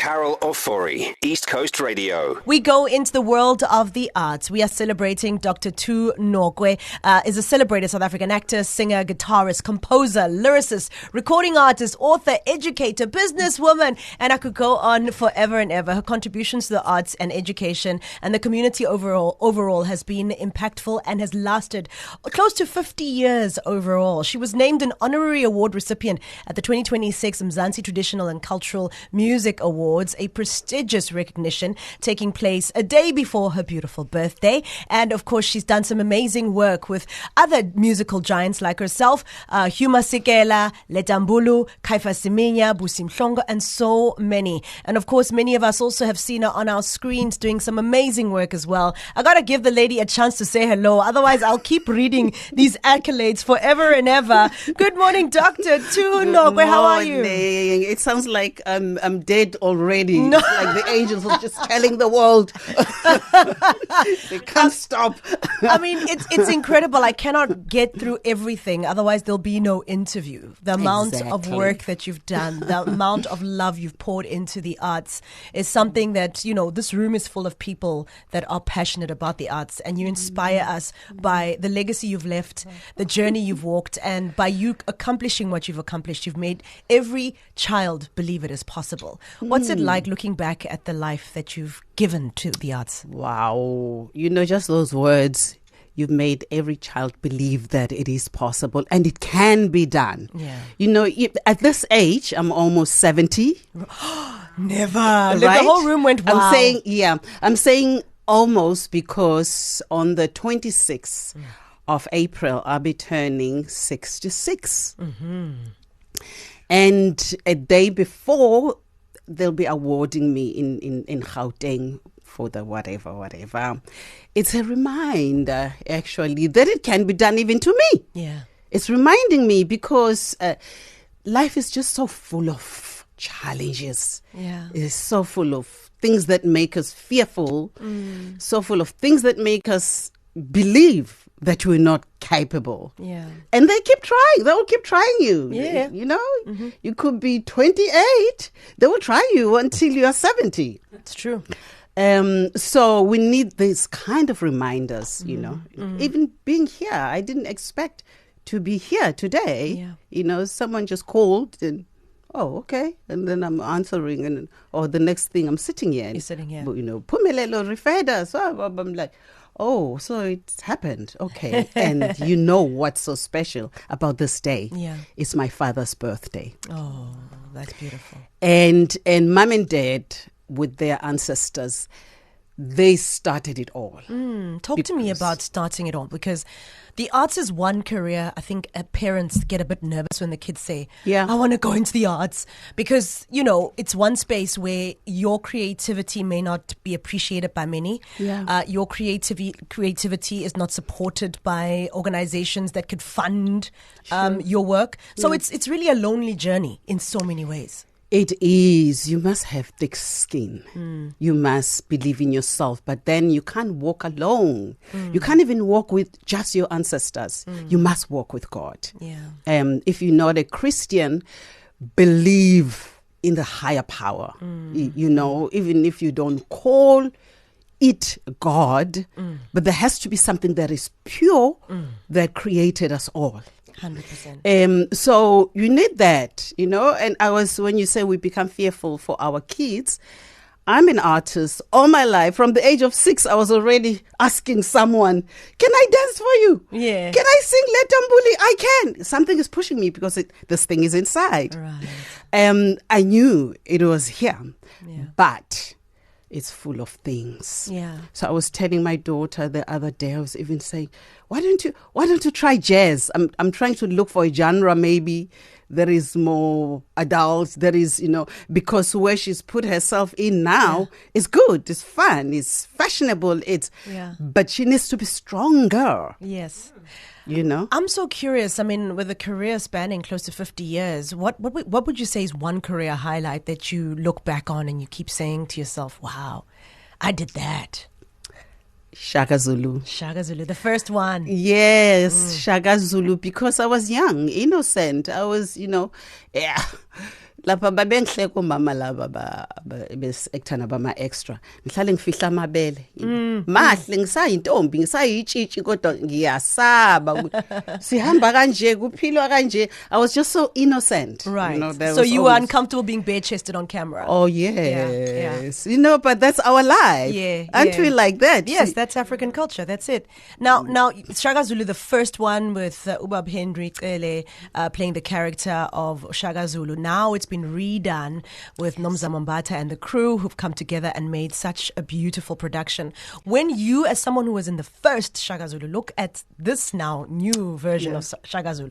Carol Ofori, East Coast Radio. We go into the world of the arts. We are celebrating Dr. Tu Nokwe, is a celebrated South African actor, singer, guitarist, composer, lyricist, recording artist, author, educator, businesswoman, and I could go on forever and ever. Her contributions to the arts and education and the community overall has been impactful and has lasted close to 50 years overall. She was named an honorary award recipient at the 2026 Mzansi Traditional and Cultural Music Awards, a prestigious recognition taking place a day before her beautiful birthday. And of course, she's done some amazing work with other musical giants like herself, Huma Sikela, Letambulu, Kaifa Siminya, Busi Mhlongo, and so many. And of course, many of us also have seen her on our screens doing some amazing work as well. I gotta give the lady a chance to say hello, otherwise I'll keep reading these accolades forever and ever. Good morning, Dr. Tu Nokwe. How are you? It sounds like I'm dead already. No. Like the angels are just telling the world they can't stop. I mean, it's incredible. I cannot get through everything, otherwise there'll be no interview. The amount of work that you've done, the amount of love you've poured into the arts is something that, you know, this room is full of people that are passionate about the arts, and you inspire us by the legacy you've left, the journey you've walked, and by you accomplishing what you've accomplished. You've made every child believe it is possible. What's it like looking back at the life that you've given to the arts? Wow. You know, just those words, you've made every child believe that it is possible and it can be done. Yeah. You know, at this age, I'm almost 70. Never. Right? The whole room went, wow. I'm saying almost because on the 26th of April, I'll be turning 66. Mm-hmm. And a day before, they'll be awarding me in Gauteng for the whatever. It's a reminder, actually, that it can be done even to me. Yeah. It's reminding me because life is just so full of challenges. Yeah. It's so full of things that make us fearful, so full of things that make us believe that we're not capable. Yeah. And they keep trying. They will keep trying you. Yeah. You know, you could be 28. They will try you until you are 70. It's true. So we need these kind of reminders, you know. Even being here, I didn't expect to be here today. Yeah. You know, someone just called and, oh, okay. And then I'm answering, and the next thing I'm sitting here. You're sitting here. You know, Pumelelo referred. So I'm like, oh, so it's happened. Okay. And you know what's so special about this day? Yeah. It's my father's birthday. Oh, that's beautiful. And mom and dad, with their ancestors, they started it all. Talk to me about starting it all, because the arts is one career. I think parents get a bit nervous when the kids say, I want to go into the arts, because, you know, it's one space where your creativity may not be appreciated by many. Yeah. Your creativity is not supported by organizations that could fund your work. So it's really a lonely journey in so many ways. It is. You must have thick skin. You must believe in yourself, but then you can't walk alone. You can't even walk with just your ancestors. You must walk with God. Yeah. If you're not a Christian, believe in the higher power. You know, even if you don't call it God, but there has to be something that is pure that created us all. 100%. So you need that, you know. And when you say we become fearful for our kids, I'm an artist all my life. From the age of 6, I was already asking someone, can I dance for you? Yeah. Can I sing Letambuli? I can. Something is pushing me because this thing is inside. Right. I knew it was here, Yeah. but it's full of things. Yeah. So I was telling my daughter the other day, I was even saying, why don't you try jazz? I'm trying to look for a genre maybe that is more adult, that is, you know, because where she's put herself in now is good, it's fun, it's fashionable, but she needs to be stronger. Yes. You know? I'm so curious. I mean, with a career spanning close to 50 years, what would you say is one career highlight that you look back on and you keep saying to yourself, wow, I did that? Shaka Zulu. Shaka Zulu, the first one. Yes, Shaka Zulu, because I was young, innocent. I was, lapha babengihleka umama laba bes-actana bama-extra ngihlale ngifihla amabele mahle ngisayintombi ngisayitshitshi kodwa ngiyasaba sihamba kanje kuphilwa kanje. I was just so innocent, right? There so was you were always... uncomfortable being bare-chested on camera. Oh yes, but that's our life. Aren't we like that? Yes, that's African culture. That's it. Now Shaka Zulu, the first one with Ubab Henry Cele playing the character of Shaka Zulu. Now it's been redone with Nomza Mambata and the crew who've come together and made such a beautiful production. When you, as someone who was in the first Shaka Zulu, look at this now new version of Shaka Zulu,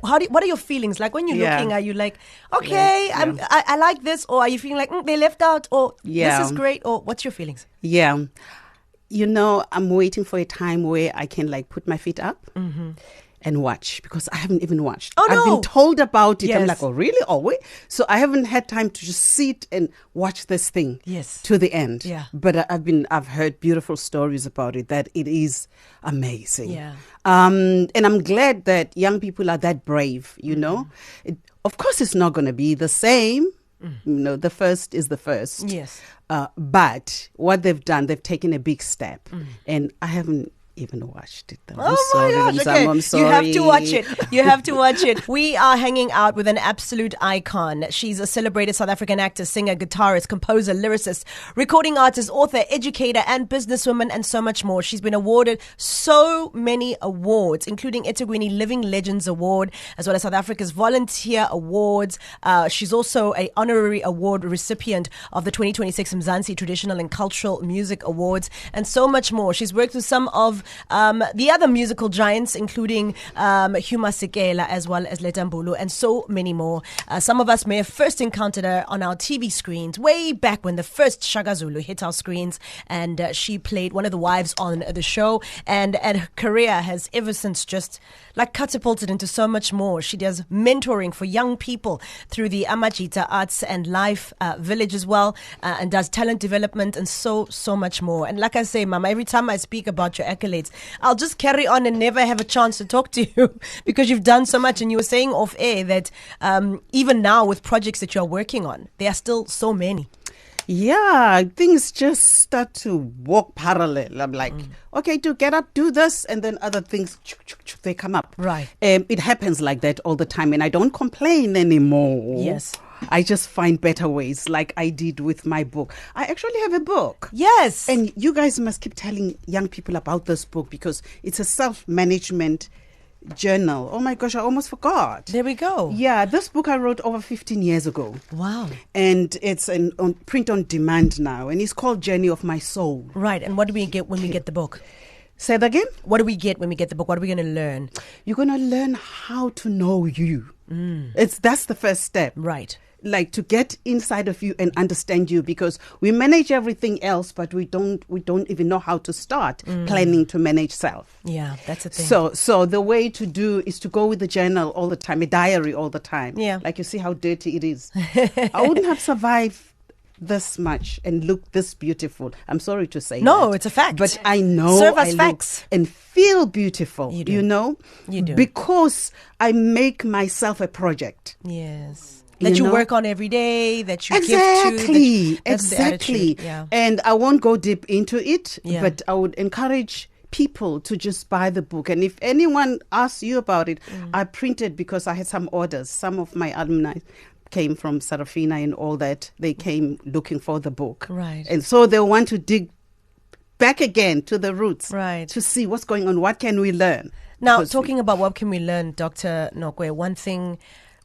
what are your feelings like when you're looking? Are you like, okay, I like this, or are you feeling like they left out, or this is great, or what's your feelings? Yeah. I'm waiting for a time where I can like put my feet up and watch, because I haven't even watched. Oh, no. I've been told about it. Yes. I'm like, oh, really? Oh, wait. So I haven't had time to just sit and watch this thing to the end. Yeah. But I've heard beautiful stories about it, that it is amazing. Yeah. And I'm glad that young people are that brave, of course, it's not going to be the same. The first is the first. Yes. But what they've done, they've taken a big step. And I haven't even watched it though. Oh my gosh, okay. I'm sorry. You have to watch it. You have to watch it. We are hanging out with an absolute icon. She's a celebrated South African actor, singer, guitarist, composer, lyricist, recording artist, author, educator, and businesswoman, and so much more. She's been awarded so many awards, including eThekwini Living Legends Award, as well as South Africa's Volunteer Awards. She's also an honorary award recipient of the 2026 Mzansi Traditional and Cultural Music Awards, and so much more. She's worked with some of the other musical giants, including Huma Sekela, as well as Letambulu, and so many more. Some of us may have first encountered her on our TV screens way back when the first Shaka Zulu hit our screens, and she played one of the wives on the show, and her career has ever since just like catapulted into so much more. She does mentoring for young people through the Amajita Arts and Life Village as well, and does talent development and so much more. And like I say, Mama, every time I speak about your accolades, I'll just carry on and never have a chance to talk to you because you've done so much. And you were saying off air that even now with projects that you're working on, there are still so many. Yeah, things just start to walk parallel. I'm like, okay, to get up, do this, and then other things, they come up. Right. It happens like that all the time, and I don't complain anymore. Yes. I just find better ways, like I did with my book. I actually have a book. Yes. And you guys must keep telling young people about this book, because it's a self-management journal. Oh my gosh, I almost forgot. There we go. Yeah, this book I wrote over 15 years ago. Wow. And it's on print on demand now, and it's called Journey of My Soul. Right. And what do we get when we get the book? Say that again? What do we get when we get the book? What are we going to learn? You're going to learn how to know you. That's the first step. Right. Like to get inside of you and understand you, because we manage everything else, but we don't even know how to start planning to manage self. Yeah, that's the thing. So the way to do is to go with the journal all the time, a diary all the time. Yeah. Like you see how dirty it is. I wouldn't have survived this much and look this beautiful. I'm sorry to say no, that. It's a fact. But I know Serve us I facts. Look and feel beautiful. You do. You do. Because I make myself a project. Yes. That you work on every day, that you give to. Exactly. Yeah. And I won't go deep into it, Yeah. but I would encourage people to just buy the book. And if anyone asks you about it, I printed because I had some orders. Some of my alumni came from Sarafina and all that. They came looking for the book. Right. And so they want to dig back again to the roots. Right. To see what's going on. What can we learn? Now, Because talking about what can we learn, Dr. Nokwe, one thing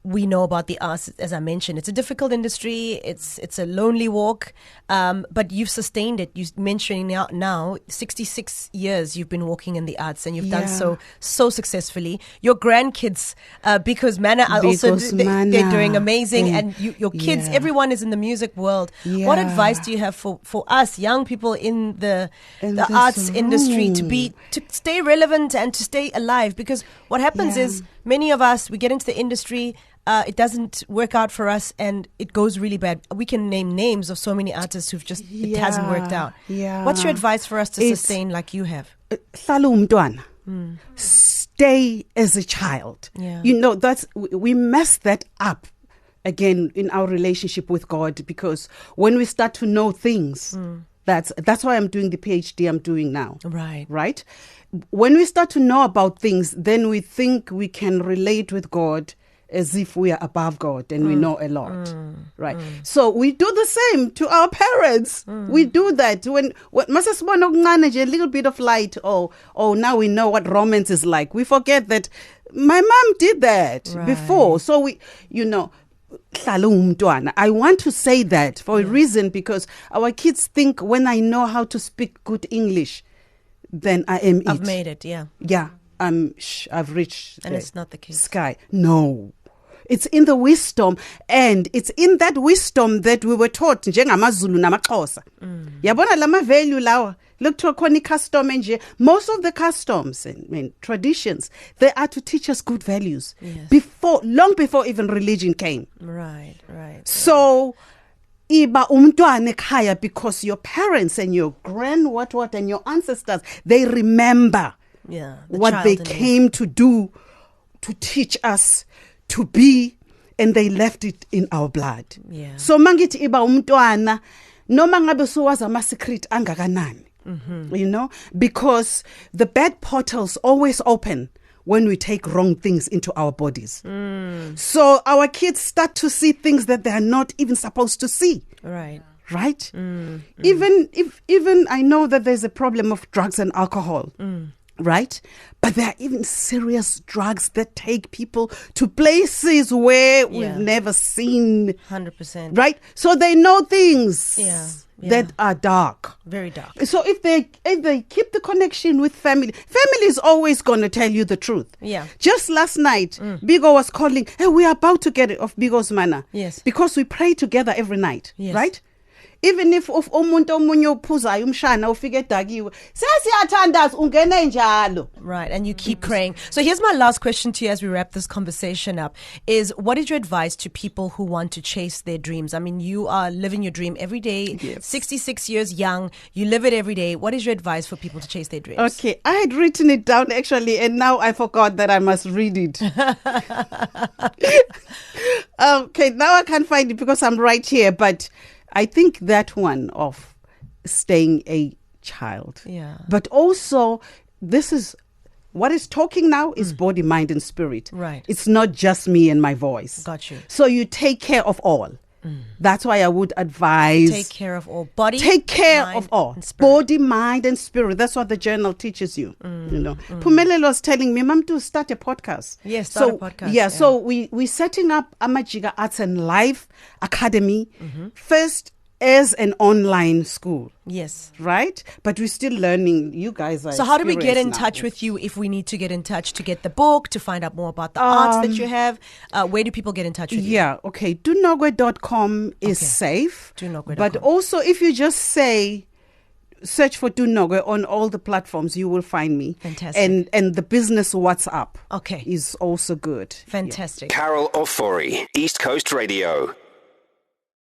we know about the arts, as I mentioned, it's a difficult industry. It's a lonely walk, but you've sustained it. You're mentioning now 66 years you've been walking in the arts, and you've done so successfully. Your grandkids, because Mana are also they're doing amazing, and your kids, everyone is in the music world. Yeah. What advice do you have for us young people in the arts industry to stay relevant and to stay alive? Because what happens is many of us, we get into the industry. It doesn't work out for us and it goes really bad. We can name names of so many artists who've just, it hasn't worked out. Yeah. What's your advice for us to sustain like you have? Stay as a child. Yeah. We mess that up again, in our relationship with God, because when we start to know things, that's why I'm doing the PhD I'm doing now. Right? When we start to know about things, then we think we can relate with God as if we are above God and we know a lot, right? So we do the same to our parents. We do that when a little bit of light. Oh, now we know what romance is like. We forget that my mom did that before. So we, I want to say that for a reason, because our kids think when I know how to speak good English, then I am I've made it, yeah. Yeah. I've reached and it's not the case. Sky. No. It's in the wisdom, and it's in that wisdom that we were taught njengamaZulu namaXhosa. Yabona lama value lawa. Look to a custom nje. Most of the customs and traditions, they are to teach us good values. Yes. Long before even religion came. Right. So iba umntwana ekhaya, because your parents and your what and your ancestors, they remember what they came to do, to teach us to be, and they left it in our blood. So mangithi iba umntwana noma ngabe suwazi ama-secret angakanani, because the bad portals always open when we take wrong things into our bodies. So our kids start to see things that they are not even supposed to see. Right? Even I know that there's a problem of drugs and alcohol. Right? But there are even serious drugs that take people to places where we've never seen. 100%. Right? So they know things that are dark. Very dark. So if they keep the connection with family is always going to tell you the truth. Yeah. Just last night, Bigo was calling, hey, we are about to get it off Bigo's manor. Yes. Because we pray together every night. Yes. Right? Even if umuntu omunye ophuzayo umshana ufike edakiwe, sesiyathandaza ungene njalo. Right, and you keep praying. So here's my last question to you as we wrap this conversation up, is what is your advice to people who want to chase their dreams? I mean, you are living your dream every day, 66 years young, you live it every day. What is your advice for people to chase their dreams? Okay, I had written it down actually, and now I forgot that I must read it. Okay, now I can't find it because I'm right here, but I think that one of staying a child. Yeah. But also, this is what is talking now is body, mind, and spirit. Right. It's not just me and my voice. Got you. So you take care of all. That's why I would advise. Take care of all. Body, take care mind, of all. and spirit. Body, mind, and spirit. That's what the journal teaches you. Pumelelo was telling me, Mam Tu, start a podcast. Yes, start a podcast. Yeah, so we're setting up Amajiga Arts and Life Academy first as an online school. Yes. Right? But we're still learning. You guys are. So how do we get in now. touch with you if we need to get in touch to get the book, to find out more about the arts that you have? Where do people get in touch with you? Yeah, okay. Dunokwe.com is safe. Dunokwe.com. But also, if you just search for Dunokwe on all the platforms, you will find me. Fantastic. And the business WhatsApp is also good. Fantastic. Carol Ofori, East Coast Radio.